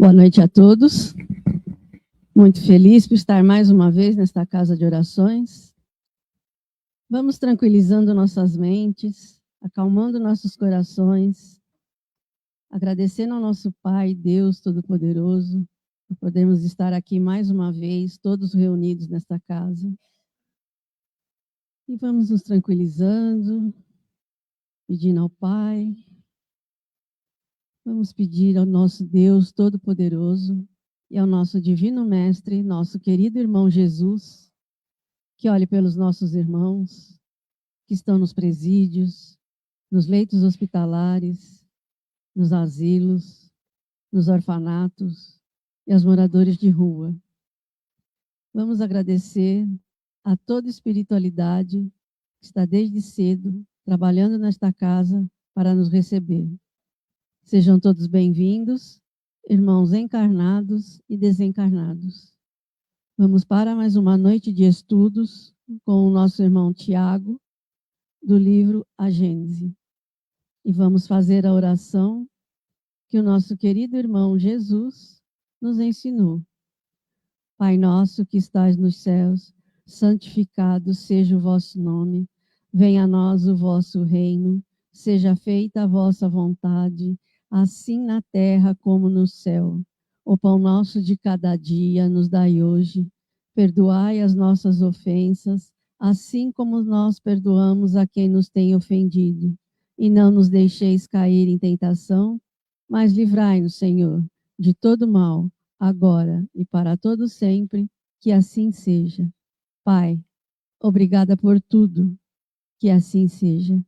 Boa noite a todos. Muito feliz por estar mais uma vez nesta casa de orações. Vamos tranquilizando nossas mentes, acalmando nossos corações, agradecendo ao nosso Pai, Deus Todo-Poderoso, por podermos estar aqui mais uma vez, todos reunidos nesta casa. E vamos nos tranquilizando, pedindo ao Pai. Vamos pedir ao nosso Deus Todo-Poderoso e ao nosso Divino Mestre, nosso querido irmão Jesus, que olhe pelos nossos irmãos que estão nos presídios, nos leitos hospitalares, nos asilos, nos orfanatos e aos moradores de rua. Vamos agradecer a toda espiritualidade que está desde cedo trabalhando nesta casa para nos receber. Sejam todos bem-vindos, irmãos encarnados e desencarnados. Vamos para mais uma noite de estudos com o nosso irmão Tiago, do livro A Gênese. E vamos fazer a oração que o nosso querido irmão Jesus nos ensinou. Pai nosso que estás nos céus, santificado seja o vosso nome. Venha a nós o vosso reino, seja feita a vossa vontade, assim na terra como no céu. O pão nosso de cada dia nos dai hoje. Perdoai as nossas ofensas, assim como nós perdoamos a quem nos tem ofendido. E não nos deixeis cair em tentação, mas livrai-nos, Senhor, de todo mal, agora e para todo sempre, que assim seja. Pai, obrigada por tudo, que assim seja.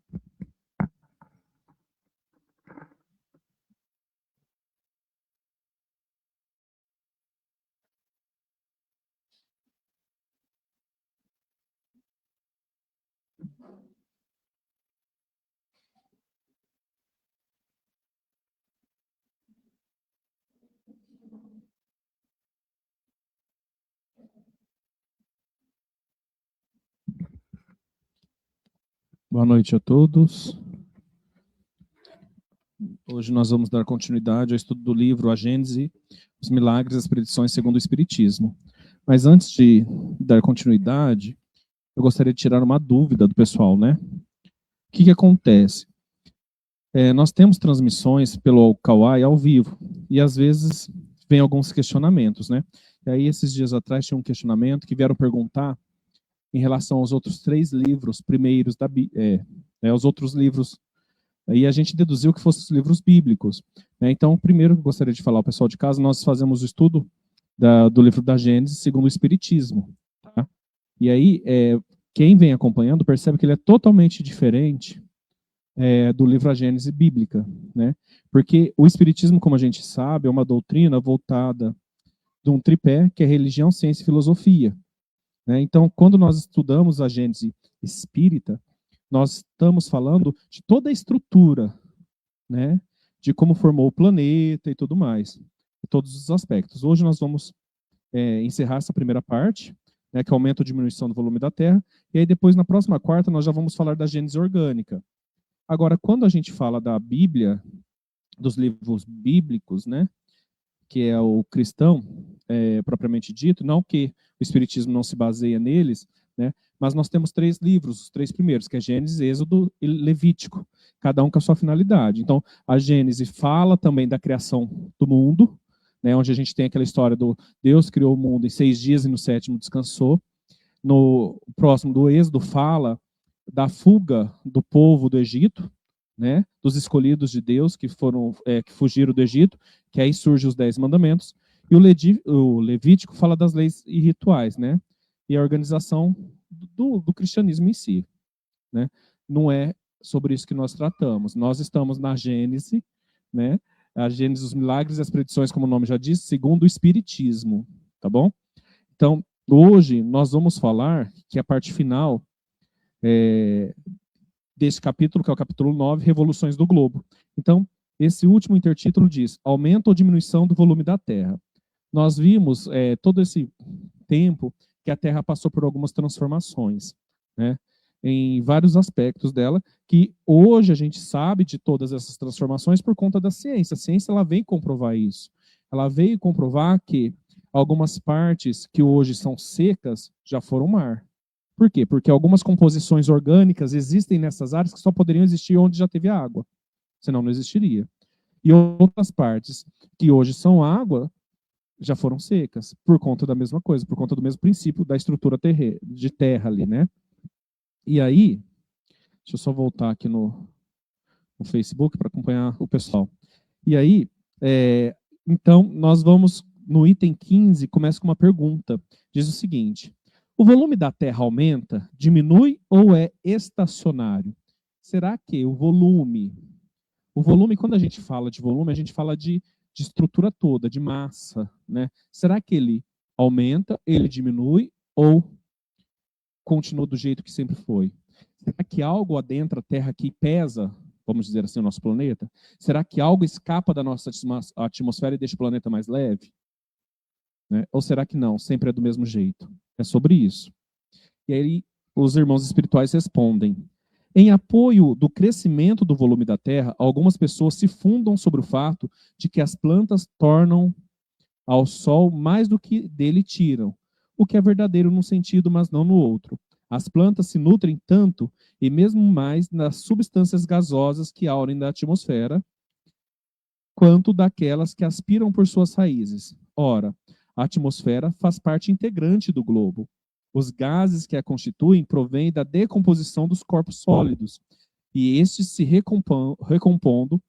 Boa noite a todos. Hoje nós vamos dar continuidade ao estudo do livro A Gênese, os Milagres e as Predições segundo o Espiritismo. Mas antes de dar continuidade, eu gostaria de tirar uma dúvida do pessoal, né? O que acontece? Nós temos transmissões pelo Kawai ao vivo, e às vezes vem alguns questionamentos, né? E aí esses dias atrás tinha um questionamento que vieram perguntar em relação aos outros 3 livros primeiros da Bíblia, os outros livros. Aí a gente deduziu que fossem os livros bíblicos, né? Então, primeiro que eu gostaria de falar ao pessoal de casa, nós fazemos o estudo do livro da Gênesis segundo o Espiritismo. Tá? E aí, quem vem acompanhando percebe que ele é totalmente diferente do livro A Gênese bíblica, né? Porque o Espiritismo, como a gente sabe, é uma doutrina voltada de um tripé, que é religião, ciência e filosofia. Né? Então, quando nós estudamos a Gênese espírita, nós estamos falando de toda a estrutura, né, de como formou o planeta e tudo mais, de todos os aspectos. Hoje nós vamos encerrar essa primeira parte, né, que é aumento ou diminuição do volume da Terra, e aí depois, na próxima quarta, nós já vamos falar da Gênese orgânica. Agora, quando a gente fala da Bíblia, dos livros bíblicos, né, que é o cristão, propriamente dito, não que o Espiritismo não se baseia neles, né, mas nós temos 3 livros, os 3 primeiros, que é Gênesis, Êxodo e Levítico, cada um com a sua finalidade. Então, a Gênese fala também da criação do mundo, né, onde a gente tem aquela história do Deus criou o mundo em 6 dias e no 7º descansou. No próximo do Êxodo fala da fuga do povo do Egito, né, dos escolhidos de Deus que fugiram do Egito, que aí surgem os 10 mandamentos, e o Levítico fala das leis e rituais, né, e a organização do cristianismo em si, né. Não é sobre isso que nós tratamos. Nós estamos na Gênese, né, a Gênese dos Milagres e as Predições, como o nome já diz, segundo o Espiritismo, tá bom? Então, hoje nós vamos falar que a parte final desse capítulo, que é o capítulo 9, Revoluções do Globo. Então, esse último intertítulo diz, aumento ou diminuição do volume da Terra. Nós vimos todo esse tempo que a Terra passou por algumas transformações, né, em vários aspectos dela, que hoje a gente sabe de todas essas transformações por conta da ciência. A ciência ela vem comprovar isso. ela veio comprovar que algumas partes que hoje são secas já foram mar. Por quê? Porque algumas composições orgânicas existem nessas áreas que só poderiam existir onde já teve água, senão não existiria. E outras partes que hoje são água já foram secas, por conta da mesma coisa, por conta do mesmo princípio da estrutura de terra ali, né? E aí, deixa eu só voltar aqui no Facebook para acompanhar o pessoal. E aí, então, nós vamos no item 15, começa com uma pergunta. Diz o seguinte: o volume da Terra aumenta, diminui ou é estacionário? Será que o volume, quando a gente fala de volume, a gente fala de estrutura toda, de massa, né? Será que ele aumenta, ele diminui ou continua do jeito que sempre foi? Será que algo adentra a Terra que pesa, vamos dizer assim, o nosso planeta? Será que algo escapa da nossa atmosfera e deixa o planeta mais leve? Né? Ou será que não? Sempre é do mesmo jeito? É sobre isso. E aí os irmãos espirituais respondem: em apoio do crescimento do volume da Terra, algumas pessoas se fundam sobre o fato de que as plantas tornam ao Sol mais do que dele tiram, o que é verdadeiro num sentido, mas não no outro. As plantas se nutrem tanto e mesmo mais das substâncias gasosas que aurem da atmosfera, quanto daquelas que aspiram por suas raízes. Ora, a atmosfera faz parte integrante do globo. Os gases que a constituem provêm da decomposição dos corpos sólidos, e estes se recompondo,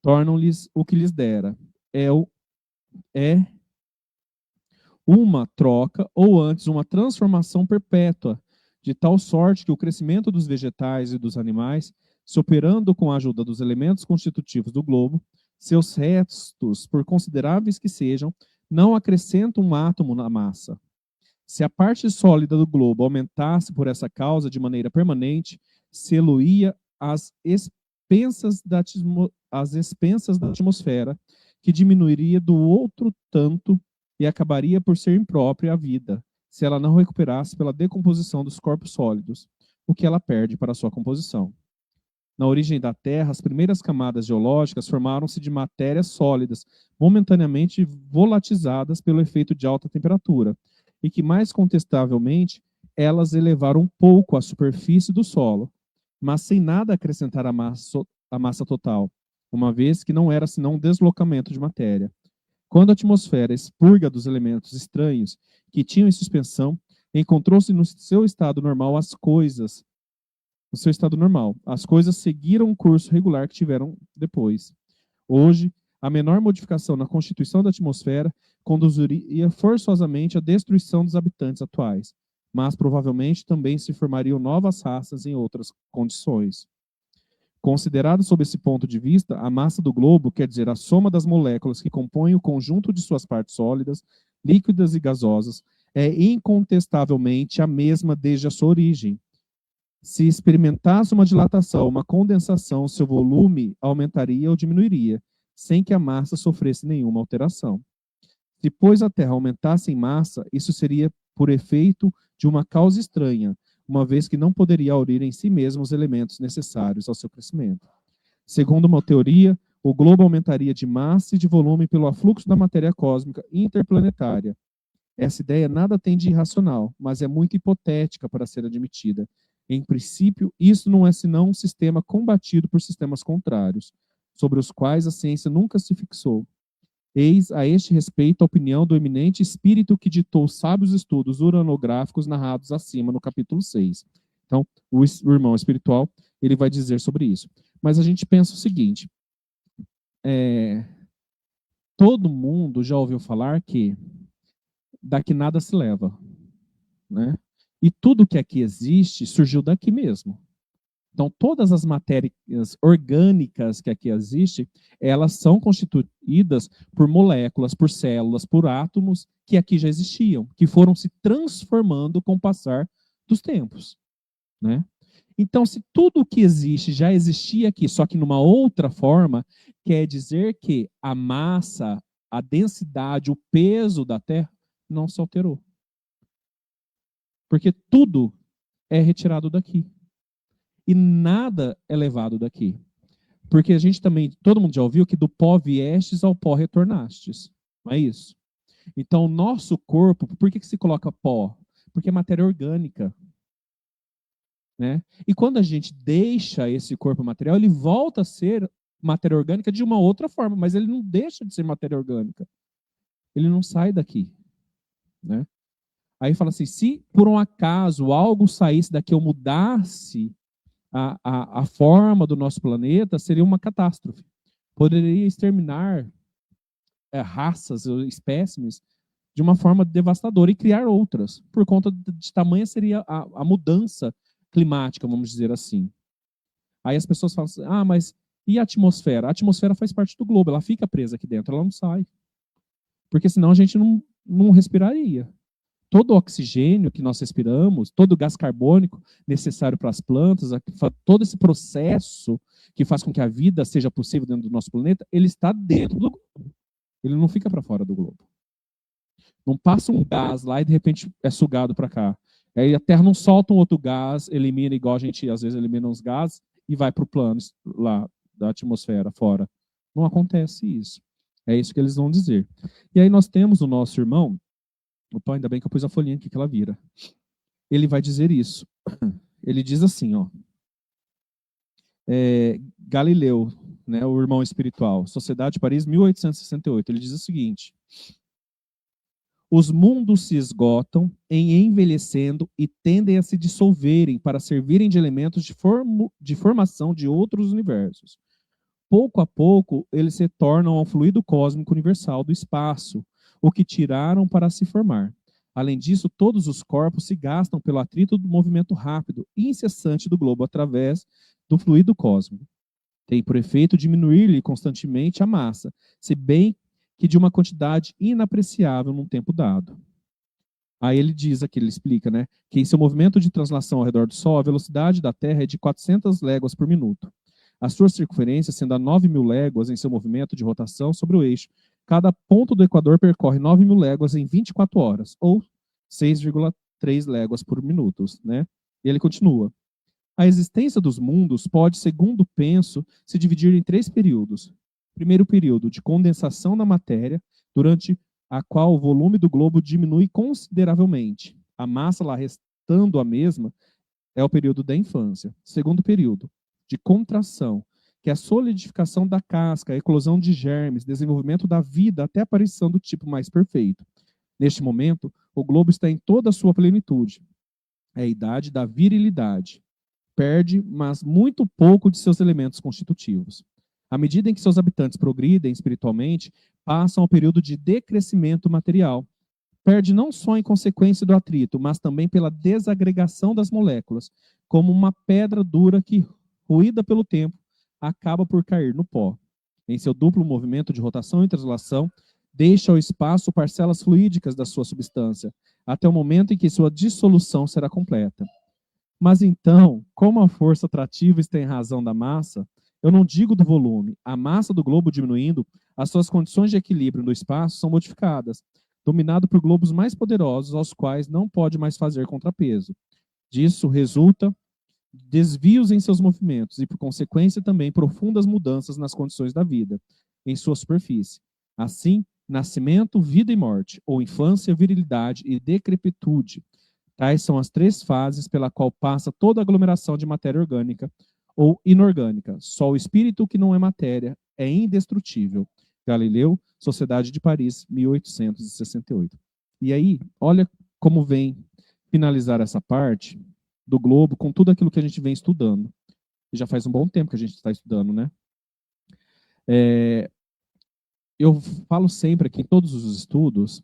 tornam-lhes o que lhes dera. É uma troca, ou antes uma transformação perpétua, de tal sorte que o crescimento dos vegetais e dos animais, se operando com a ajuda dos elementos constitutivos do globo, seus restos, por consideráveis que sejam, não acrescentam um átomo na massa. Se a parte sólida do globo aumentasse por essa causa de maneira permanente, se-lo-ia às expensas da atmosfera, que diminuiria do outro tanto e acabaria por ser imprópria à vida, se ela não recuperasse pela decomposição dos corpos sólidos, o que ela perde para a sua composição. Na origem da Terra, as primeiras camadas geológicas formaram-se de matérias sólidas, momentaneamente volatizadas pelo efeito de alta temperatura, e que, mais contestavelmente, elas elevaram um pouco a superfície do solo, mas sem nada acrescentar à massa total, uma vez que não era senão um deslocamento de matéria. Quando a atmosfera expurga dos elementos estranhos que tinham em suspensão, encontrou-se no seu estado normal as coisas seguiram o curso regular que tiveram depois. Hoje, a menor modificação na constituição da atmosfera conduziria forçosamente à destruição dos habitantes atuais, mas provavelmente também se formariam novas raças em outras condições. Considerado sob esse ponto de vista, a massa do globo, quer dizer, a soma das moléculas que compõem o conjunto de suas partes sólidas, líquidas e gasosas, é incontestavelmente a mesma desde a sua origem. Se experimentasse uma dilatação, uma condensação, seu volume aumentaria ou diminuiria, sem que a massa sofresse nenhuma alteração. Se, pois, a Terra aumentasse em massa, isso seria por efeito de uma causa estranha, uma vez que não poderia aurir em si mesmo os elementos necessários ao seu crescimento. Segundo uma teoria, o globo aumentaria de massa e de volume pelo afluxo da matéria cósmica interplanetária. Essa ideia nada tem de irracional, mas é muito hipotética para ser admitida. Em princípio, isso não é senão um sistema combatido por sistemas contrários, sobre os quais a ciência nunca se fixou. Eis a este respeito a opinião do eminente espírito que ditou sábios estudos uranográficos narrados acima no capítulo 6. Então, o irmão espiritual, ele vai dizer sobre isso. Mas a gente pensa o seguinte, todo mundo já ouviu falar que daqui nada se leva, né? E tudo que aqui existe surgiu daqui mesmo. Então, todas as matérias orgânicas que aqui existem, elas são constituídas por moléculas, por células, por átomos que aqui já existiam, que foram se transformando com o passar dos tempos, né? Então, se tudo o que existe já existia aqui, só que numa outra forma, quer dizer que a massa, a densidade, o peso da Terra não se alterou. Porque tudo é retirado daqui. E nada é levado daqui. Porque a gente também, todo mundo já ouviu que do pó viestes ao pó retornastes. Não é isso? Então, o nosso corpo, por que se coloca pó? Porque é matéria orgânica. Né? E quando a gente deixa esse corpo material, ele volta a ser matéria orgânica de uma outra forma, mas ele não deixa de ser matéria orgânica. Ele não sai daqui. Né? Aí fala assim, se por um acaso algo saísse daqui ou mudasse a forma do nosso planeta, seria uma catástrofe. Poderia exterminar raças ou espécimes de uma forma devastadora e criar outras, por conta de tamanha seria a mudança climática, vamos dizer assim. Aí as pessoas falam assim, mas e a atmosfera? A atmosfera faz parte do globo, ela fica presa aqui dentro, ela não sai. Porque senão a gente não respiraria. Todo o oxigênio que nós respiramos, todo o gás carbônico necessário para as plantas, todo esse processo que faz com que a vida seja possível dentro do nosso planeta, ele está dentro do globo. Ele não fica para fora do globo. Não passa um gás lá e de repente é sugado para cá. Aí a Terra não solta um outro gás, elimina igual a gente às vezes elimina uns gases e vai para o plano lá da atmosfera fora. Não acontece isso. É isso que eles vão dizer. E aí nós temos o nosso irmão, opa, ainda bem que eu pus a folhinha aqui que ela vira. Ele vai dizer isso. Ele diz assim, ó. Galileu, né, o irmão espiritual, Sociedade de Paris, 1868. Ele diz o seguinte: os mundos se esgotam em envelhecendo e tendem a se dissolverem para servirem de elementos de formação de outros universos. Pouco a pouco, eles se tornam ao fluido cósmico universal do espaço, o que tiraram para se formar. Além disso, todos os corpos se gastam pelo atrito do movimento rápido e incessante do globo através do fluido cósmico. Tem por efeito diminuir-lhe constantemente a massa, se bem que de uma quantidade inapreciável num tempo dado. Aí ele diz aqui, ele explica, né, que em seu movimento de translação ao redor do Sol, a velocidade da Terra é de 400 léguas por minuto. A sua circunferência sendo a 9.000 léguas em seu movimento de rotação sobre o eixo, cada ponto do Equador percorre 9.000 léguas em 24 horas, ou 6,3 léguas por minuto. Né? E ele continua. A existência dos mundos pode, segundo penso, se dividir em 3 períodos. Primeiro período, de condensação da matéria, durante a qual o volume do globo diminui consideravelmente. A massa lá restando a mesma é o período da infância. Segundo período, de contração, que é a solidificação da casca, a eclosão de germes, desenvolvimento da vida até a aparição do tipo mais perfeito. Neste momento, o globo está em toda a sua plenitude. É a idade da virilidade. Perde, mas muito pouco de seus elementos constitutivos. À medida em que seus habitantes progridem espiritualmente, passam ao período de decrescimento material. Perde não só em consequência do atrito, mas também pela desagregação das moléculas, como uma pedra dura que, ruída pelo tempo, acaba por cair no pó. Em seu duplo movimento de rotação e translação, deixa ao espaço parcelas fluídicas da sua substância, até o momento em que sua dissolução será completa. Mas então, como a força atrativa está em razão da massa, eu não digo do volume, a massa do globo diminuindo, as suas condições de equilíbrio no espaço são modificadas, dominado por globos mais poderosos, aos quais não pode mais fazer contrapeso. Disso resulta desvios em seus movimentos e, por consequência, também profundas mudanças nas condições da vida, em sua superfície. Assim, nascimento, vida e morte, ou infância, virilidade e decrepitude. Tais são as 3 fases pela qual passa toda a aglomeração de matéria orgânica ou inorgânica. Só o espírito que não é matéria é indestrutível. Galileu, Sociedade de Paris, 1868. E aí, olha como vem finalizar essa parte do globo com tudo aquilo que a gente vem estudando. E já faz um bom tempo que a gente está estudando, né? Eu falo sempre aqui em todos os estudos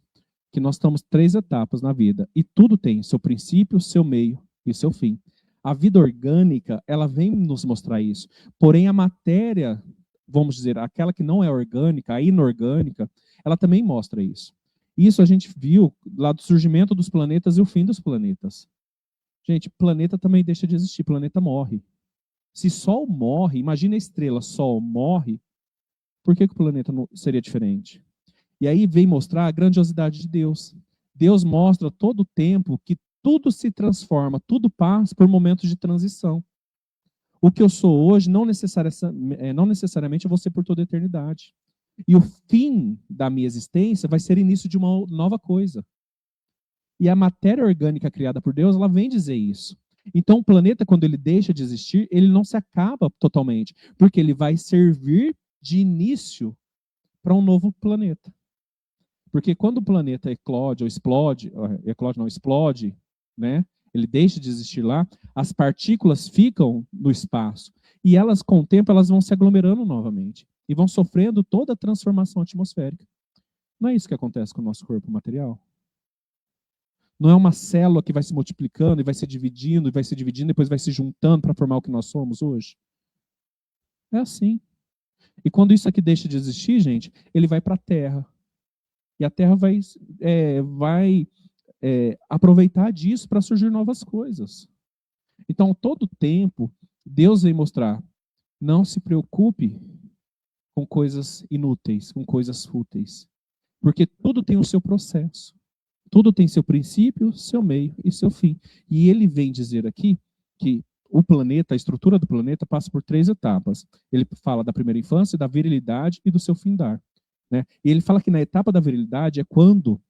que nós estamos 3 etapas na vida. E tudo tem seu princípio, seu meio e seu fim. A vida orgânica, ela vem nos mostrar isso. Porém, a matéria, vamos dizer, aquela que não é orgânica, a inorgânica, ela também mostra isso. Isso a gente viu lá do surgimento dos planetas e o fim dos planetas. Gente, planeta também deixa de existir, planeta morre. Se Sol morre, imagina a estrela, Sol morre, por que o planeta não seria diferente? E aí vem mostrar a grandiosidade de Deus. Deus mostra todo o tempo que tudo se transforma, tudo passa por momentos de transição. O que eu sou hoje não necessariamente eu vou ser por toda a eternidade. E o fim da minha existência vai ser início de uma nova coisa. E a matéria orgânica criada por Deus, ela vem dizer isso. Então, o planeta, quando ele deixa de existir, ele não se acaba totalmente, porque ele vai servir de início para um novo planeta. Porque quando o planeta eclode ou explode, explode, né? Ele deixa de existir lá, as partículas ficam no espaço. E elas, com o tempo, elas vão se aglomerando novamente. E vão sofrendo toda a transformação atmosférica. Não é isso que acontece com o nosso corpo material? Não é uma célula que vai se multiplicando e vai se dividindo, e vai se dividindo, depois vai se juntando para formar o que nós somos hoje? É assim. E quando isso aqui deixa de existir, gente, ele vai para a Terra. E a Terra vai aproveitar disso para surgir novas coisas. Então, todo tempo, Deus vem mostrar, não se preocupe com coisas inúteis, com coisas fúteis. Porque tudo tem o seu processo. Tudo tem seu princípio, seu meio e seu fim. E ele vem dizer aqui que o planeta, a estrutura do planeta, passa por 3 etapas. Ele fala da primeira infância, da virilidade e do seu findar. Né? E ele fala que na etapa da virilidade é quando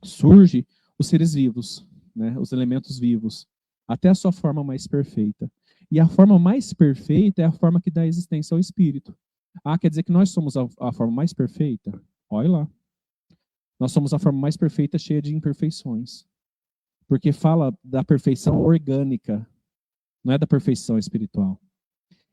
surge os seres vivos, né? Os elementos vivos, até a sua forma mais perfeita. E a forma mais perfeita é a forma que dá existência ao espírito. Ah, quer dizer que nós somos a forma mais perfeita? Olha lá. Nós somos a forma mais perfeita, cheia de imperfeições. Porque fala da perfeição orgânica, não é da perfeição espiritual.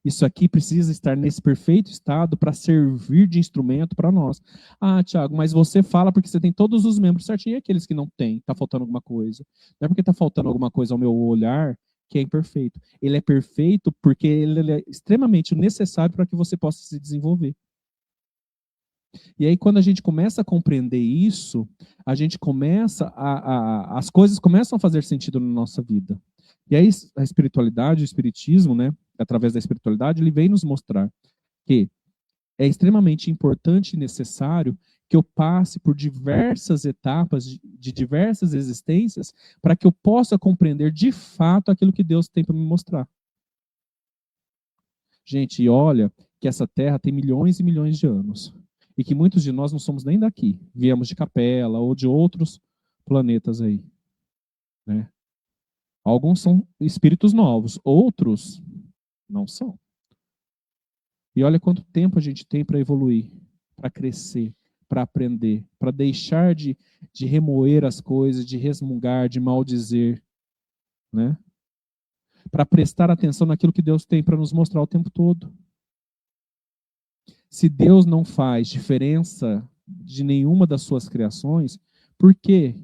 Isso aqui precisa estar nesse perfeito estado para servir de instrumento para nós. Ah, Tiago, mas você fala porque você tem todos os membros certinho, e aqueles que não têm, está faltando alguma coisa. Não é porque está faltando alguma coisa ao meu olhar que é imperfeito. Ele é perfeito porque ele é extremamente necessário para que você possa se desenvolver. E aí, quando a gente começa a compreender isso, a gente começa as coisas começam a fazer sentido na nossa vida. E aí, a espiritualidade, o espiritismo, né, através da espiritualidade, ele vem nos mostrar que é extremamente importante e necessário que eu passe por diversas etapas de diversas existências para que eu possa compreender de fato aquilo que Deus tem para me mostrar. Gente, olha que essa Terra tem milhões e milhões de anos. E que muitos de nós não somos nem daqui. Viemos de Capela ou de outros planetas aí. Né? Alguns são espíritos novos, outros não são. E olha quanto tempo a gente tem para evoluir, para crescer, para aprender, para deixar de remoer as coisas, de resmungar, de maldizer, né? Para prestar atenção naquilo que Deus tem para nos mostrar o tempo todo. Se Deus não faz diferença de nenhuma das suas criações, por que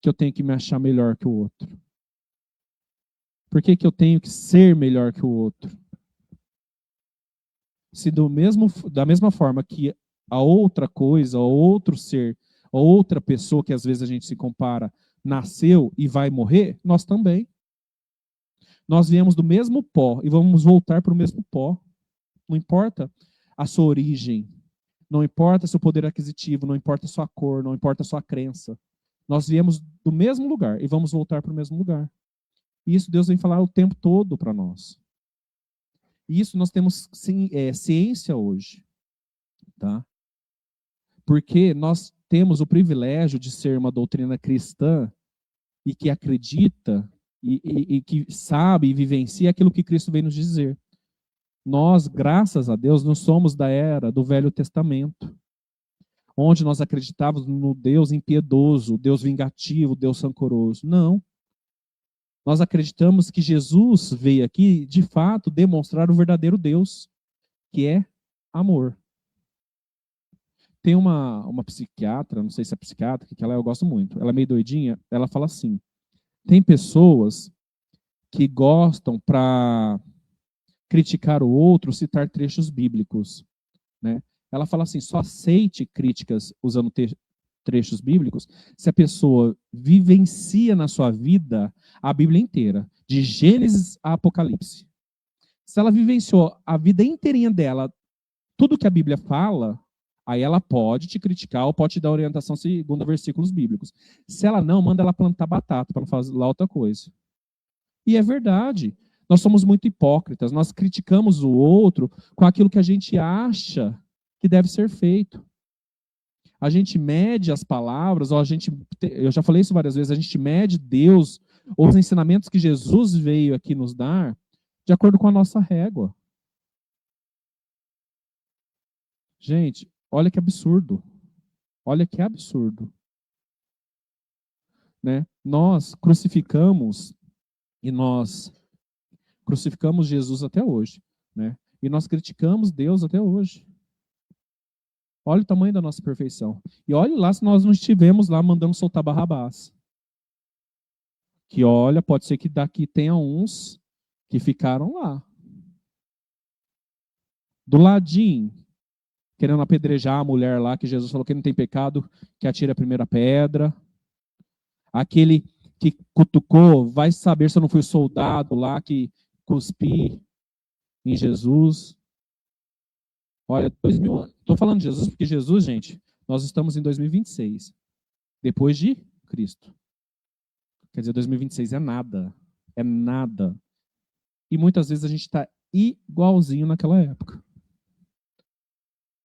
eu tenho que me achar melhor que o outro? Por que eu tenho que ser melhor que o outro? Se da mesma forma que a outra coisa, o outro ser, a outra pessoa que às vezes a gente se compara, nasceu e vai morrer, nós também. Nós viemos do mesmo pó e vamos voltar para o mesmo pó. Não importa a sua origem, não importa seu poder aquisitivo, não importa a sua cor, não importa a sua crença. Nós viemos do mesmo lugar e vamos voltar para o mesmo lugar. E isso Deus vem falar o tempo todo para nós. E isso nós temos ciência hoje. Tá? Porque nós temos o privilégio de ser uma doutrina cristã e que acredita e que sabe e vivencia aquilo que Cristo veio nos dizer. Nós, graças a Deus, não somos da era do Velho Testamento, onde nós acreditávamos no Deus impiedoso, Deus vingativo, Deus rancoroso. Não. Nós acreditamos que Jesus veio aqui, de fato, demonstrar o verdadeiro Deus, que é amor. Tem uma psiquiatra, não sei se é psiquiatra, que ela eu gosto muito, ela é meio doidinha, ela fala assim, tem pessoas que gostam para criticar o outro, citar trechos bíblicos. Né? Ela fala assim, só aceite críticas usando trechos bíblicos se a pessoa vivencia na sua vida a Bíblia inteira, de Gênesis a Apocalipse. Se ela vivenciou a vida inteirinha dela, tudo que a Bíblia fala, aí ela pode te criticar ou pode te dar orientação segundo versículos bíblicos. Se ela não, manda ela plantar batata para não fazer lá outra coisa. E é verdade. Nós somos muito hipócritas. Nós criticamos o outro com aquilo que a gente acha que deve ser feito. A gente mede as palavras, ou eu já falei isso várias vezes, a gente mede Deus, ou os ensinamentos que Jesus veio aqui nos dar, de acordo com a nossa régua. Gente, olha que absurdo. Olha que absurdo. Né? Nós crucificamos Jesus até hoje, né? E nós criticamos Deus até hoje. Olha o tamanho da nossa perfeição. E olhe lá se nós não estivemos lá mandando soltar Barrabás. Que olha, pode ser que daqui tenha uns que ficaram lá. Do ladinho, querendo apedrejar a mulher lá, que Jesus falou que não tem pecado, que atire a primeira pedra. Aquele que cutucou, vai saber se eu não fui o soldado lá que cuspi em Jesus. Olha, 2000 anos. Estou falando de Jesus porque Jesus, gente, nós estamos em 2026, depois de Cristo. Quer dizer, 2026 é nada. É nada. E muitas vezes a gente está igualzinho naquela época.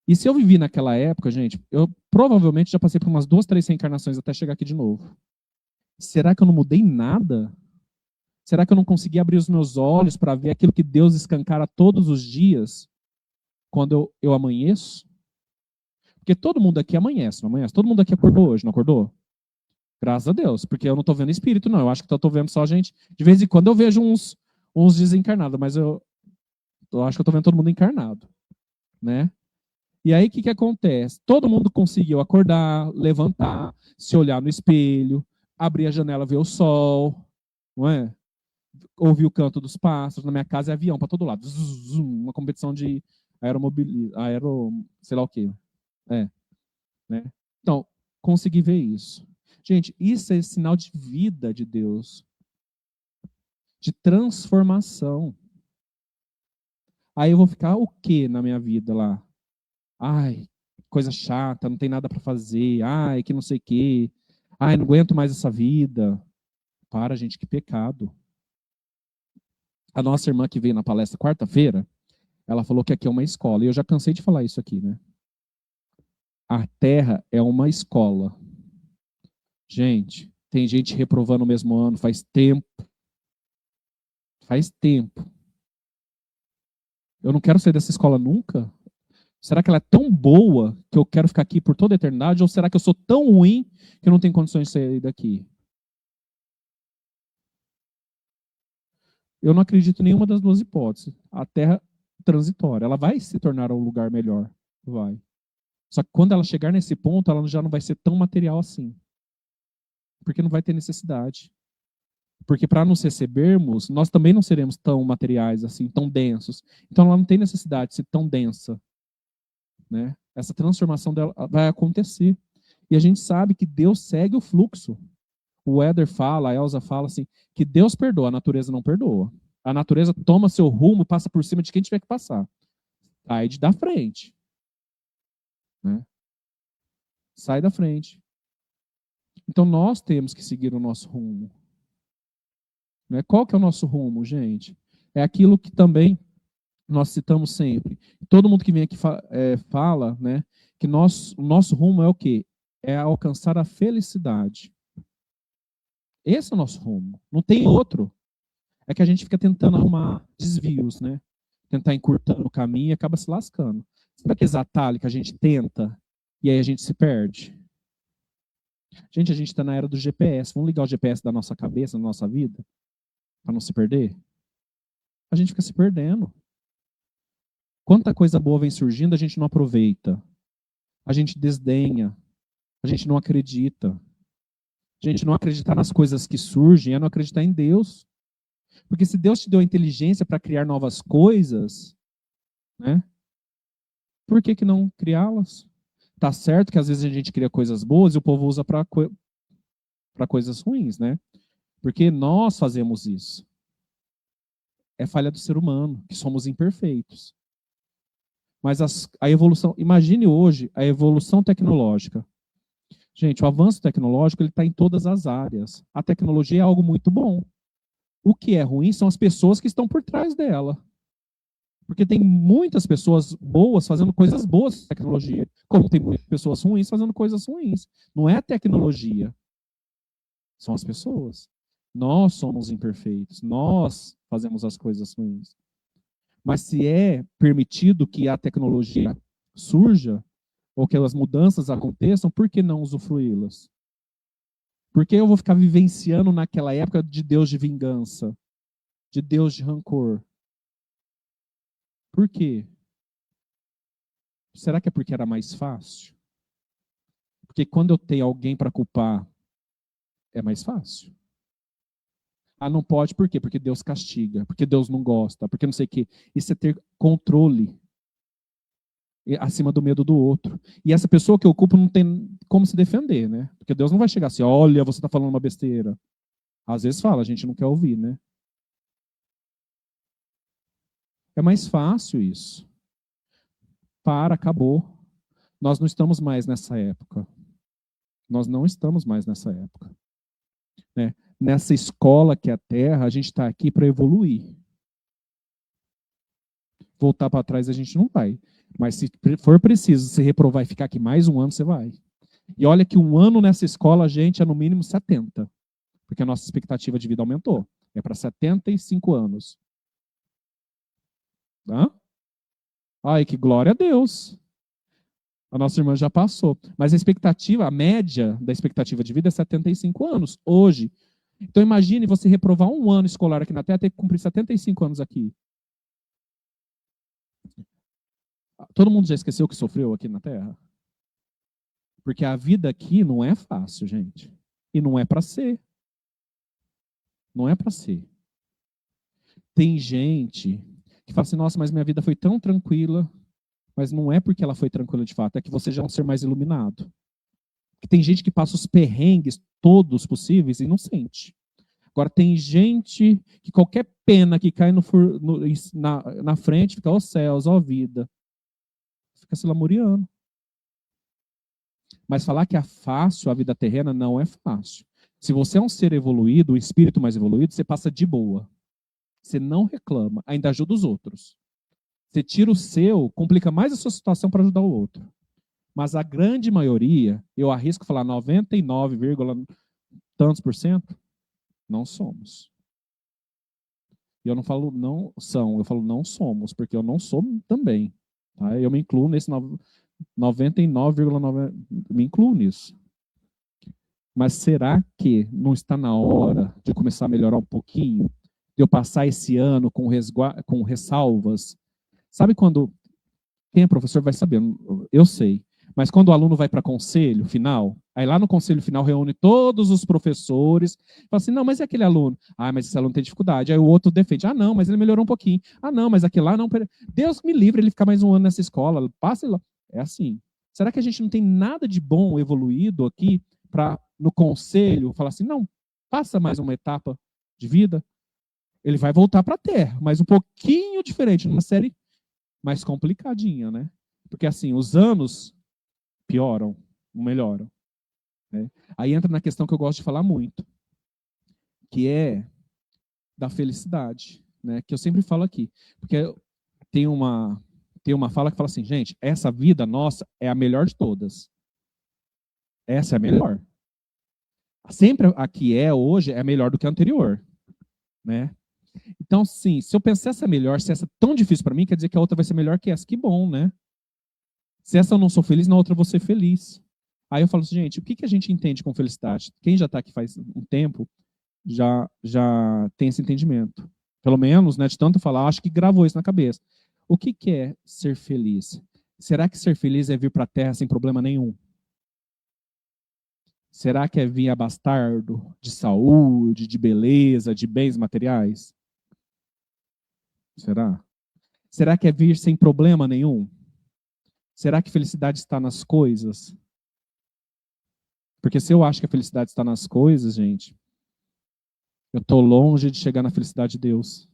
E se eu vivi naquela época, gente, eu provavelmente já passei por umas 2, 3 reencarnações até chegar aqui de novo. Será que eu não mudei nada? Será que eu não consegui abrir os meus olhos para ver aquilo que Deus escancara todos os dias quando eu amanheço? Porque todo mundo aqui amanhece, não amanhece? Todo mundo aqui acordou hoje, não acordou? Graças a Deus, porque eu não estou vendo espírito, não. Eu acho que estou vendo só gente. De vez em quando eu vejo uns desencarnados, mas eu acho que eu estou vendo todo mundo encarnado, né? E aí o que acontece? Todo mundo conseguiu acordar, levantar, se olhar no espelho, abrir a janela, ver o sol, não é? Ouvir o canto dos pássaros. Na minha casa é avião para todo lado. Uma competição de sei lá o quê. Né? Então, consegui ver isso. Gente, isso é sinal de vida de Deus, de transformação. Aí eu vou ficar o quê na minha vida lá? Ai, coisa chata, não tem nada para fazer. Ai, que não sei o quê. Ai, não aguento mais essa vida. Para, gente, que pecado. A nossa irmã que veio na palestra quarta-feira, ela falou que aqui é uma escola. E eu já cansei de falar isso aqui, né? A Terra é uma escola. Gente, tem gente reprovando o mesmo ano faz tempo. Faz tempo. Eu não quero sair dessa escola nunca. Será que ela é tão boa que eu quero ficar aqui por toda a eternidade? Ou será que eu sou tão ruim que eu não tenho condições de sair daqui? Eu não acredito em nenhuma das duas hipóteses. A Terra transitória, ela vai se tornar um lugar melhor. Vai. Só que quando ela chegar nesse ponto, ela já não vai ser tão material assim. Porque não vai ter necessidade. Porque para nos recebermos, nós também não seremos tão materiais assim, tão densos. Então ela não tem necessidade de ser tão densa. Né? Essa transformação dela vai acontecer. E a gente sabe que Deus segue o fluxo. O Éder fala, a Elza fala assim, que Deus perdoa, a natureza não perdoa. A natureza toma seu rumo, passa por cima de quem tiver que passar. Sai da frente. Né? Sai da frente. Então nós temos que seguir o nosso rumo. Né? Qual que é o nosso rumo, gente? É aquilo que também nós citamos sempre. Todo mundo que vem aqui fala, né, que o nosso rumo é o quê? É alcançar a felicidade. Esse é o nosso rumo. Não tem outro. É que a gente fica tentando arrumar desvios, né? Tentar encurtando o caminho e acaba se lascando. Sabe aqueles atalhos que a gente tenta e aí a gente se perde? Gente, a gente está na era do GPS. Vamos ligar o GPS da nossa cabeça, da nossa vida, para não se perder? A gente fica se perdendo. Quanta coisa boa vem surgindo, a gente não aproveita. A gente desdenha. A gente não acredita. A gente não acreditar nas coisas que surgem é não acreditar em Deus. Porque se Deus te deu a inteligência para criar novas coisas, né? Por que não criá-las? Tá certo que às vezes a gente cria coisas boas e o povo usa para coisas ruins, né? Porque nós fazemos isso. É falha do ser humano, que somos imperfeitos. Mas a evolução, imagine hoje a evolução tecnológica. Gente, o avanço tecnológico ele está em todas as áreas. A tecnologia é algo muito bom. O que é ruim são as pessoas que estão por trás dela. Porque tem muitas pessoas boas fazendo coisas boas com tecnologia, como tem muitas pessoas ruins fazendo coisas ruins. Não é a tecnologia, são as pessoas. Nós somos imperfeitos, nós fazemos as coisas ruins. Mas se é permitido que a tecnologia surja, ou que as mudanças aconteçam, por que não usufruí-las? Por que eu vou ficar vivenciando naquela época de Deus de vingança, de Deus de rancor? Por quê? Será que é porque era mais fácil? Porque quando eu tenho alguém para culpar, é mais fácil. Ah, não pode, por quê? Porque Deus castiga, porque Deus não gosta, porque não sei o quê. Isso é ter controle acima do medo do outro. E essa pessoa que eu culpo não tem como se defender, né? Porque Deus não vai chegar assim, olha, você está falando uma besteira. Às vezes fala, a gente não quer ouvir, né? É mais fácil isso. Acabou. Nós não estamos mais nessa época. Nós não estamos mais nessa época. Né? Nessa escola que é a Terra, a gente está aqui para evoluir. Voltar para trás a gente não vai. Mas se for preciso se reprovar e ficar aqui mais um ano, você vai. E olha que um ano nessa escola, a gente é no mínimo 70. Porque a nossa expectativa de vida aumentou. É para 75 anos. Tá? Ai, que glória a Deus. A nossa irmã já passou. Mas a expectativa, a média da expectativa de vida é 75 anos, hoje. Então imagine você reprovar um ano escolar aqui na Terra, ter que cumprir 75 anos aqui. Todo mundo já esqueceu o que sofreu aqui na Terra? Porque a vida aqui não é fácil, gente. E não é para ser. Não é para ser. Tem gente que fala assim, nossa, mas minha vida foi tão tranquila. Mas não é porque ela foi tranquila de fato, é que você já é um ser mais iluminado. Porque tem gente que passa os perrengues todos possíveis e não sente. Agora, tem gente que qualquer pena que cai na frente, fica, ó céus, ó vida. Fica se lamuriando. Mas falar que é fácil a vida terrena não é fácil. Se você é um ser evoluído, um espírito mais evoluído, você passa de boa. Você não reclama, ainda ajuda os outros. Você tira o seu, complica mais a sua situação para ajudar o outro. Mas a grande maioria, eu arrisco falar 99, tantos por cento, não somos. E eu não falo não são, eu falo não somos, porque eu não sou também. Tá? Eu me incluo nesse 99,9, me incluo nisso. Mas será que não está na hora de começar a melhorar um pouquinho? De eu passar esse ano com ressalvas? Sabe quando... Quem é professor vai saber, eu sei. Mas quando o aluno vai para conselho final, aí lá no conselho final reúne todos os professores, fala assim, não, mas é aquele aluno? Ah, mas esse aluno tem dificuldade. Aí o outro defende, ah, não, mas ele melhorou um pouquinho. Ah, não, mas aquele lá não... Deus me livre ele ficar mais um ano nessa escola, passa lá. É assim. Será que a gente não tem nada de bom evoluído aqui para, no conselho, falar assim, não, passa mais uma etapa de vida? Ele vai voltar para a Terra, mas um pouquinho diferente, numa série mais complicadinha, né? Porque assim, os anos pioram, não melhoram. Né? Aí entra na questão que eu gosto de falar muito, que é da felicidade, né? Que eu sempre falo aqui. Porque tem uma fala que fala assim, gente, essa vida nossa é a melhor de todas. Essa é a melhor. Sempre a que é hoje é melhor do que a anterior. Né? Então, sim, se eu pensar essa é melhor, se essa é tão difícil para mim, quer dizer que a outra vai ser melhor que essa. Que bom, né? Se essa eu não sou feliz, na outra eu vou ser feliz. Aí eu falo assim, gente, o que a gente entende com felicidade? Quem já está aqui faz um tempo, já tem esse entendimento. Pelo menos, né, de tanto falar, acho que gravou isso na cabeça. O que é ser feliz? Será que ser feliz é vir para a Terra sem problema nenhum? Será que é vir abastardo de saúde, de beleza, de bens materiais? Será? Será que é vir sem problema nenhum? Será que felicidade está nas coisas? Porque se eu acho que a felicidade está nas coisas, gente, eu estou longe de chegar na felicidade de Deus.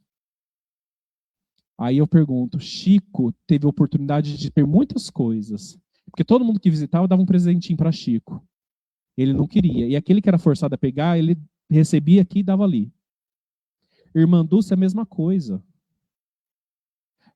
Aí eu pergunto, Chico teve a oportunidade de ter muitas coisas, porque todo mundo que visitava dava um presentinho para Chico. Ele não queria. E aquele que era forçado a pegar, ele recebia aqui e dava ali. Irmã Dulce é a mesma coisa.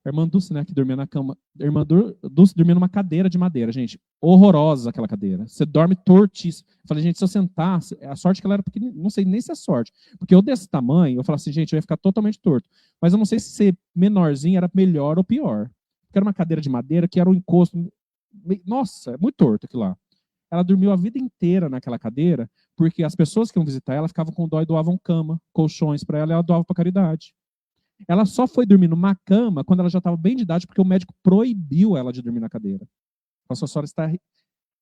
A irmã Dulce, né, que dormia na cama. A irmã Dulce dormia numa cadeira de madeira, gente. Horrorosa aquela cadeira. Você dorme tortíssimo. Eu falei, gente, se eu sentar, a sorte que ela era pequenininha, não sei nem se é sorte. Porque eu desse tamanho, eu falei assim, gente, eu ia ficar totalmente torto. Mas eu não sei se ser menorzinho era melhor ou pior. Porque era uma cadeira de madeira que era um encosto. Nossa, é muito torto aquilo lá. Ela dormiu a vida inteira naquela cadeira, porque as pessoas que iam visitar ela ficavam com dó e doavam cama, colchões para ela, e ela doava para caridade. Ela só foi dormir numa cama quando ela já estava bem de idade, porque o médico proibiu ela de dormir na cadeira. A senhora está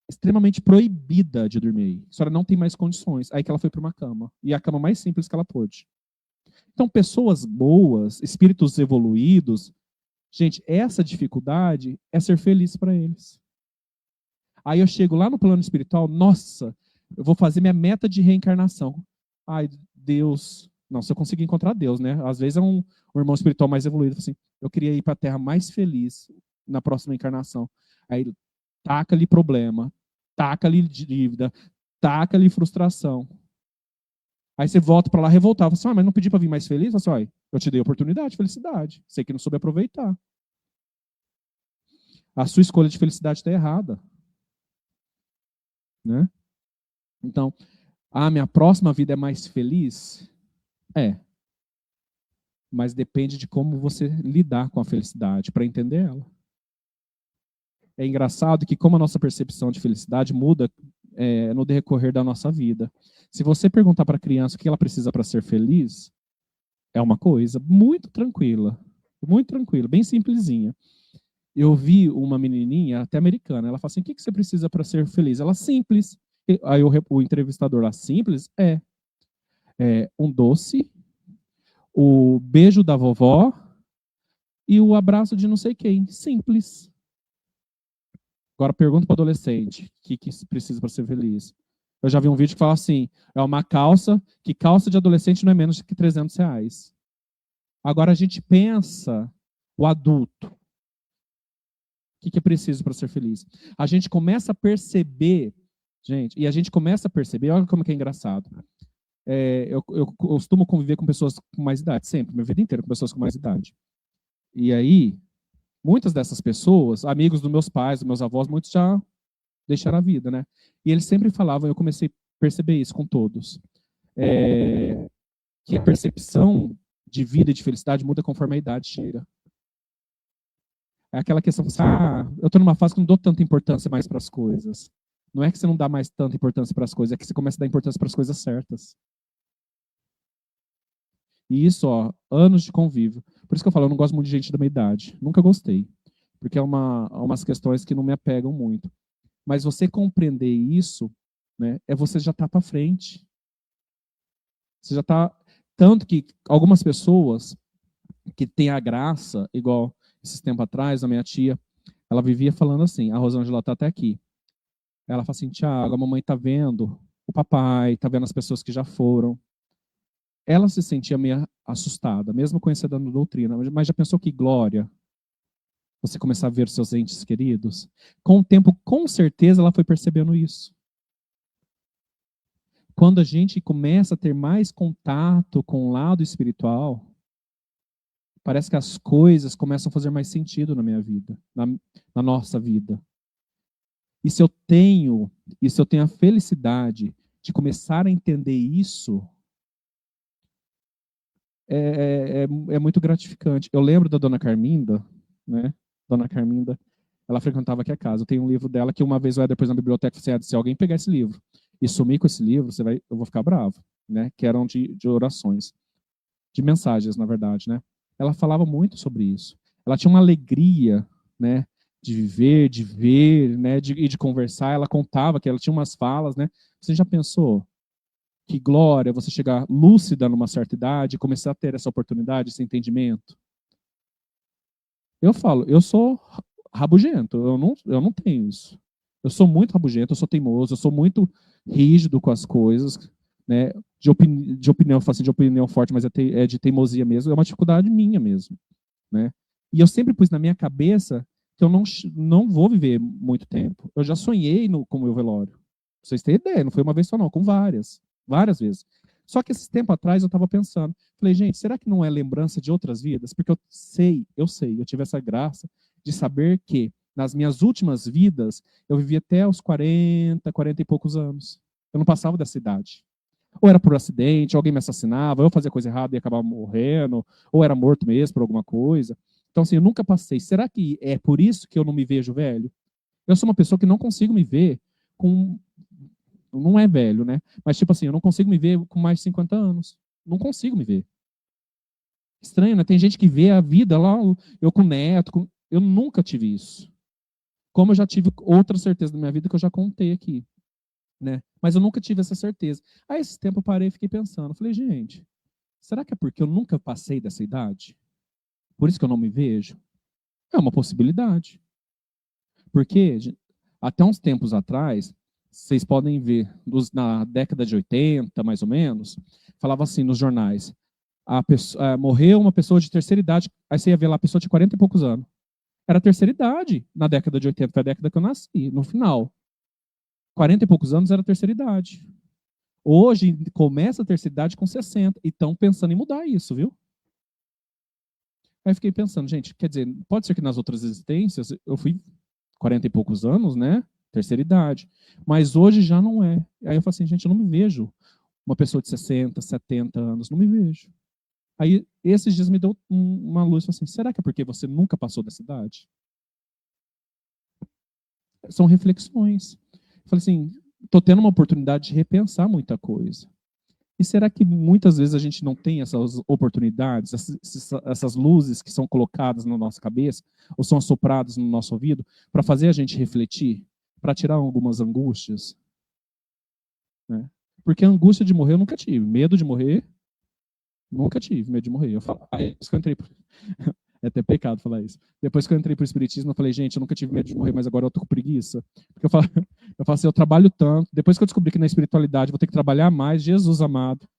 extremamente proibida de dormir aí. A senhora não tem mais condições. Aí que ela foi para uma cama. E a cama mais simples que ela pôde. Então, pessoas boas, espíritos evoluídos, gente, essa dificuldade é ser feliz para eles. Aí eu chego lá no plano espiritual, nossa, eu vou fazer minha meta de reencarnação. Ai, Deus. Não, se eu conseguir encontrar Deus, né? Às vezes é um irmão espiritual mais evoluído, assim, eu queria ir para a Terra mais feliz na próxima encarnação. Aí taca ali problema, taca ali dívida, taca ali frustração. Aí você volta para lá revoltado, fala assim, mas não pedi para vir mais feliz? Assim, olha, eu te dei oportunidade, felicidade. Sei que não soube aproveitar. A sua escolha de felicidade está errada. Né? Então, minha próxima vida é mais feliz? É. Mas depende de como você lidar com a felicidade para entender ela. É engraçado que como a nossa percepção de felicidade muda no decorrer da nossa vida. Se você perguntar para a criança o que ela precisa para ser feliz, é uma coisa muito tranquila, bem simplesinha. Eu vi uma menininha, até americana, ela fala assim, o que você precisa para ser feliz? Ela, simples. Aí o entrevistador lá, simples? Um doce, o beijo da vovó e o abraço de não sei quem. Simples. Agora pergunta para o adolescente, o que precisa para ser feliz? Eu já vi um vídeo que fala assim, é uma calça, que calça de adolescente não é menos que R$300. Agora a gente pensa, o adulto, o que é preciso para ser feliz? A gente começa a perceber, gente, olha como que é engraçado. Eu costumo conviver com pessoas com mais idade, sempre, minha vida inteira com pessoas com mais idade. E aí, muitas dessas pessoas, amigos dos meus pais, dos meus avós, muitos já deixaram a vida, né? E eles sempre falavam, eu comecei a perceber isso com todos, que a percepção de vida e de felicidade muda conforme a idade chega. É aquela questão, eu estou numa fase que não dou tanta importância mais para as coisas. Não é que você não dá mais tanta importância para as coisas, é que você começa a dar importância para as coisas certas. E isso, anos de convívio. Por isso que eu falo, eu não gosto muito de gente da minha idade. Nunca gostei. Porque é umas questões que não me apegam muito. Mas você compreender isso, né, você já estar para frente. Você já está... Tanto que algumas pessoas que têm a graça, igual esses tempos atrás, a minha tia, ela vivia falando assim, a Rosângela está até aqui. Ela fala assim, Tiago, a mamãe está vendo o papai, está vendo as pessoas que já foram. Ela se sentia meio assustada, mesmo conhecendo a doutrina, mas já pensou que glória você começar a ver seus entes queridos? Com o tempo, com certeza, ela foi percebendo isso. Quando a gente começa a ter mais contato com o lado espiritual, parece que as coisas começam a fazer mais sentido na minha vida, na nossa vida. E se eu tenho a felicidade de começar a entender isso, é muito gratificante. Eu lembro da Dona Carminda, né? Dona Carminda, ela frequentava aqui a casa. Eu tenho um livro dela que uma vez eu ia depois na biblioteca e falei assim, se alguém pegar esse livro e sumir com esse livro, eu vou ficar bravo, né? Que eram de orações, de mensagens, na verdade, né? Ela falava muito sobre isso. Ela tinha uma alegria, né? De viver, de ver, né? E de conversar. Ela contava que ela tinha umas falas, né? Você já pensou? Que glória você chegar lúcida numa certa idade e começar a ter essa oportunidade, esse entendimento. Eu falo, eu sou rabugento, eu não tenho isso. Eu sou muito rabugento, eu sou teimoso, eu sou muito rígido com as coisas, né? De opinião, eu faço de opinião forte, mas é de teimosia mesmo, é uma dificuldade minha mesmo, né? E eu sempre pus na minha cabeça que eu não vou viver muito tempo. Eu já sonhei com o meu velório. Pra vocês terem ideia, não foi uma vez só não, com várias vezes. Só que esse tempo atrás eu estava pensando, falei, gente, será que não é lembrança de outras vidas? Porque eu tive essa graça de saber que nas minhas últimas vidas eu vivi até os 40 e poucos anos. Eu não passava dessa idade. Ou era por acidente, alguém me assassinava, eu fazia coisa errada e acabava morrendo, ou era morto mesmo por alguma coisa. Então, assim, eu nunca passei. Será que é por isso que eu não me vejo velho? Eu sou uma pessoa que não consigo me ver com. Não é velho, né? Mas, tipo assim, eu não consigo me ver com mais de 50 anos. Não consigo me ver. Estranho, né? Tem gente que vê a vida lá, eu com neto. Eu nunca tive isso. Como eu já tive outra certeza da minha vida que eu já contei aqui, né? Mas eu nunca tive essa certeza. Aí, esse tempo eu parei e fiquei pensando. Falei, gente, será que é porque eu nunca passei dessa idade? Por isso que eu não me vejo? É uma possibilidade. Porque até uns tempos atrás, vocês podem ver, na década de 80, mais ou menos, falava assim nos jornais, morreu uma pessoa de terceira idade, aí você ia ver lá, a pessoa de 40 e poucos anos. Era terceira idade na década de 80, foi a década que eu nasci, no final. 40 e poucos anos era terceira idade. Hoje começa a terceira idade com 60, e estão pensando em mudar isso, viu? Aí fiquei pensando, gente, quer dizer, pode ser que nas outras existências eu fui 40 e poucos anos, né? Terceira idade. Mas hoje já não é. Aí eu falei assim, gente, eu não me vejo uma pessoa de 60, 70 anos, não me vejo. Aí esses dias me deu uma luz, assim, será que é porque você nunca passou dessa idade? São reflexões. Eu falei assim, estou tendo uma oportunidade de repensar muita coisa. E será que muitas vezes a gente não tem essas oportunidades, essas luzes que são colocadas na nossa cabeça, ou são assopradas no nosso ouvido, para fazer a gente refletir, para tirar algumas angústias? Né? Porque a angústia de morrer eu nunca tive. Medo de morrer, nunca tive medo de morrer. Eu falo, depois que eu entrei, é até pecado falar isso. Depois que eu entrei para o Espiritismo, eu falei, gente, eu nunca tive medo de morrer, mas agora eu tô com preguiça. Porque eu falo assim, eu trabalho tanto. Depois que eu descobri que na espiritualidade eu vou ter que trabalhar mais, Jesus amado.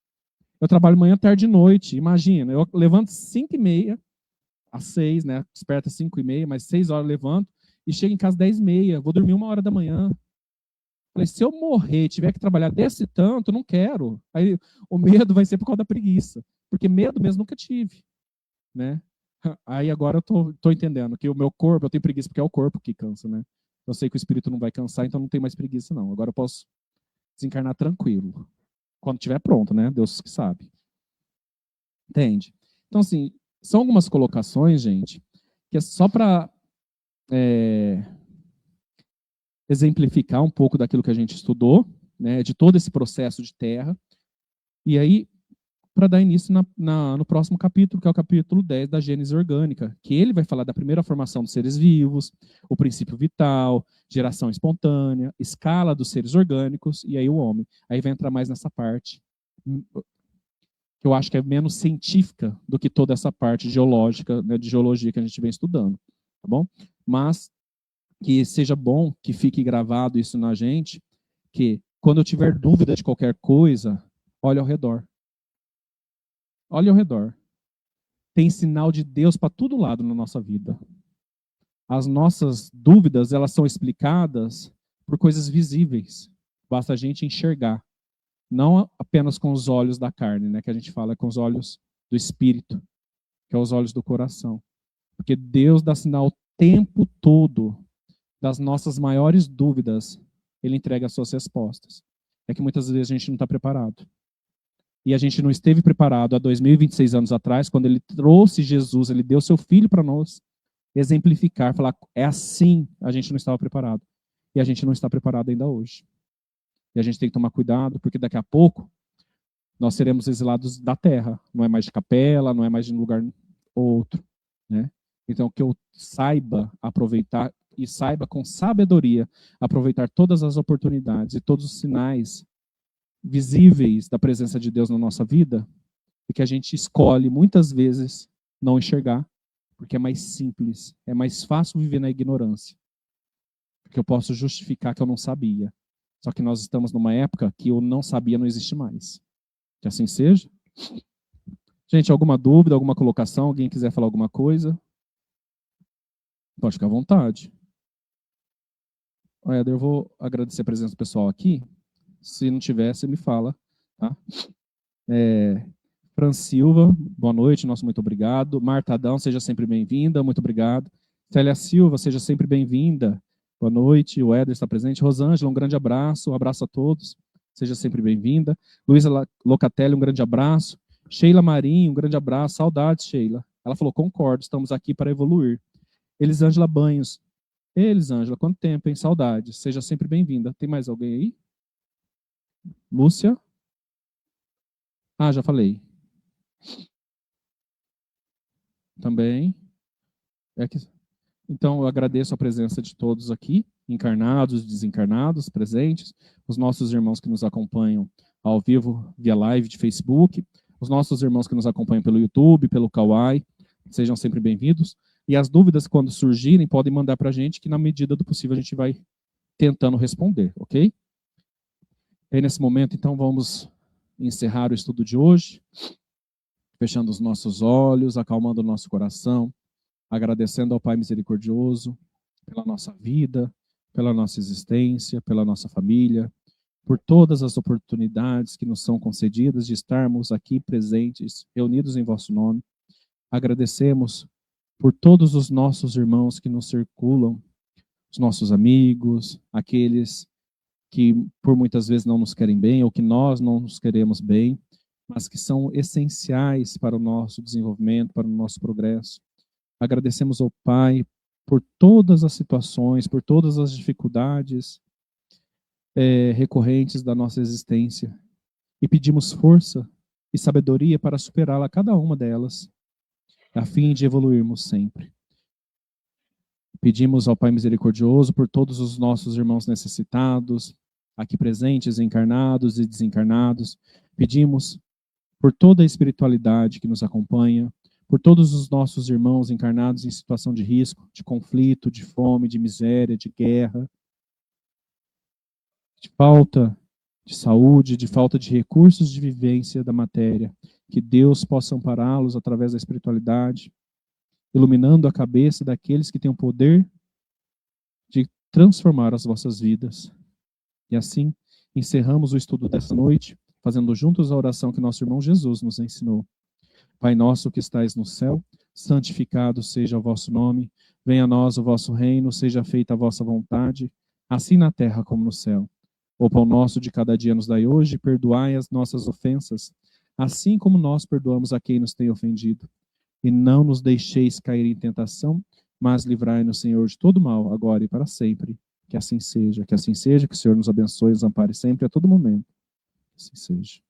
Eu trabalho manhã, tarde e noite. Imagina, eu levanto 5h30, às 6, né? Desperta 5h30, mas 6 horas eu levanto e chego em casa 10h30. Vou dormir 1 hora da manhã. Falei, se eu morrer, tiver que trabalhar desse tanto, eu não quero. Aí o medo vai ser por causa da preguiça. Porque medo mesmo nunca tive, né? Aí agora eu tô entendendo que o meu corpo, eu tenho preguiça porque é o corpo que cansa, né? Eu sei que o espírito não vai cansar, então não tem mais preguiça, não. Agora eu posso desencarnar tranquilo. Quando estiver pronto, né? Deus que sabe. Entende? Então, assim, são algumas colocações, gente, que é só para exemplificar um pouco daquilo que a gente estudou, né? De todo esse processo de terra. E aí, para dar início no próximo capítulo, que é o capítulo 10 da Gênese Orgânica, que ele vai falar da primeira formação dos seres vivos, o princípio vital, geração espontânea, escala dos seres orgânicos, e aí o homem. Aí vai entrar mais nessa parte, que eu acho que é menos científica do que toda essa parte geológica, né, de geologia que a gente vem estudando, tá bom? Mas que seja bom, que fique gravado isso na gente, que quando eu tiver dúvida de qualquer coisa, olhe ao redor. Olhe ao redor. Tem sinal de Deus para todo lado na nossa vida. As nossas dúvidas, elas são explicadas por coisas visíveis. Basta a gente enxergar. Não apenas com os olhos da carne, né, que a gente fala, com os olhos do espírito, que é os olhos do coração. Porque Deus dá sinal o tempo todo das nossas maiores dúvidas. Ele entrega as suas respostas. É que muitas vezes a gente não está preparado. E a gente não esteve preparado há 2026 anos atrás, quando ele trouxe Jesus, ele deu seu filho para nós exemplificar, falar, é assim, a gente não estava preparado. E a gente não está preparado ainda hoje. E a gente tem que tomar cuidado, porque daqui a pouco nós seremos exilados da terra. Não é mais de capela, não é mais de um lugar outro. Né? Então, que eu saiba aproveitar e saiba com sabedoria aproveitar todas as oportunidades e todos os sinais visíveis da presença de Deus na nossa vida, e que a gente escolhe muitas vezes não enxergar, porque é mais simples, é mais fácil viver na ignorância. Porque eu posso justificar que eu não sabia. Só que nós estamos numa época que eu não sabia não existe mais. Que assim seja. Gente, alguma dúvida, alguma colocação? Alguém quiser falar alguma coisa? Pode ficar à vontade. Éder, eu vou agradecer a presença do pessoal aqui. Se não tiver, você me fala. Tá? Fran Silva, boa noite, nosso muito obrigado. Marta Adão, seja sempre bem-vinda, muito obrigado. Célia Silva, seja sempre bem-vinda, boa noite. O Éder está presente. Rosângela, um grande abraço, um abraço a todos, seja sempre bem-vinda. Luísa Locatelli, um grande abraço. Sheila Marinho, um grande abraço, saudades, Sheila. Ela falou, concordo, estamos aqui para evoluir. Elisângela Banhos, Elisângela, quanto tempo, hein? Saudades, seja sempre bem-vinda. Tem mais alguém aí? Lúcia? Ah, já falei. Também. Então, eu agradeço a presença de todos aqui, encarnados, desencarnados, presentes, os nossos irmãos que nos acompanham ao vivo via live de Facebook, os nossos irmãos que nos acompanham pelo YouTube, pelo Kawai, sejam sempre bem-vindos. E as dúvidas, quando surgirem, podem mandar para a gente, que na medida do possível a gente vai tentando responder, ok? E aí, nesse momento, então, vamos encerrar o estudo de hoje, fechando os nossos olhos, acalmando o nosso coração, agradecendo ao Pai Misericordioso pela nossa vida, pela nossa existência, pela nossa família, por todas as oportunidades que nos são concedidas de estarmos aqui presentes, reunidos em vosso nome. Agradecemos por todos os nossos irmãos que nos circulam, os nossos amigos, aqueles que por muitas vezes não nos querem bem, ou que nós não nos queremos bem, mas que são essenciais para o nosso desenvolvimento, para o nosso progresso. Agradecemos ao Pai por todas as situações, por todas as dificuldades recorrentes da nossa existência, e pedimos força e sabedoria para superá-la, cada uma delas, a fim de evoluirmos sempre. Pedimos ao Pai Misericordioso por todos os nossos irmãos necessitados, aqui presentes, encarnados e desencarnados. Pedimos por toda a espiritualidade que nos acompanha, por todos os nossos irmãos encarnados em situação de risco, de conflito, de fome, de miséria, de guerra, de falta de saúde, de falta de recursos de vivência da matéria. Que Deus possa ampará-los através da espiritualidade, iluminando a cabeça daqueles que têm o poder de transformar as vossas vidas. E assim, encerramos o estudo dessa noite, fazendo juntos a oração que nosso irmão Jesus nos ensinou. Pai nosso que estais no céu, santificado seja o vosso nome, venha a nós o vosso reino, seja feita a vossa vontade, assim na terra como no céu. O pão nosso de cada dia nos dai hoje, perdoai as nossas ofensas, assim como nós perdoamos a quem nos tem ofendido. E não nos deixeis cair em tentação, mas livrai-nos, Senhor, de todo mal, agora e para sempre. Que assim seja, que o Senhor nos abençoe e nos ampare sempre, a todo momento. Que assim seja.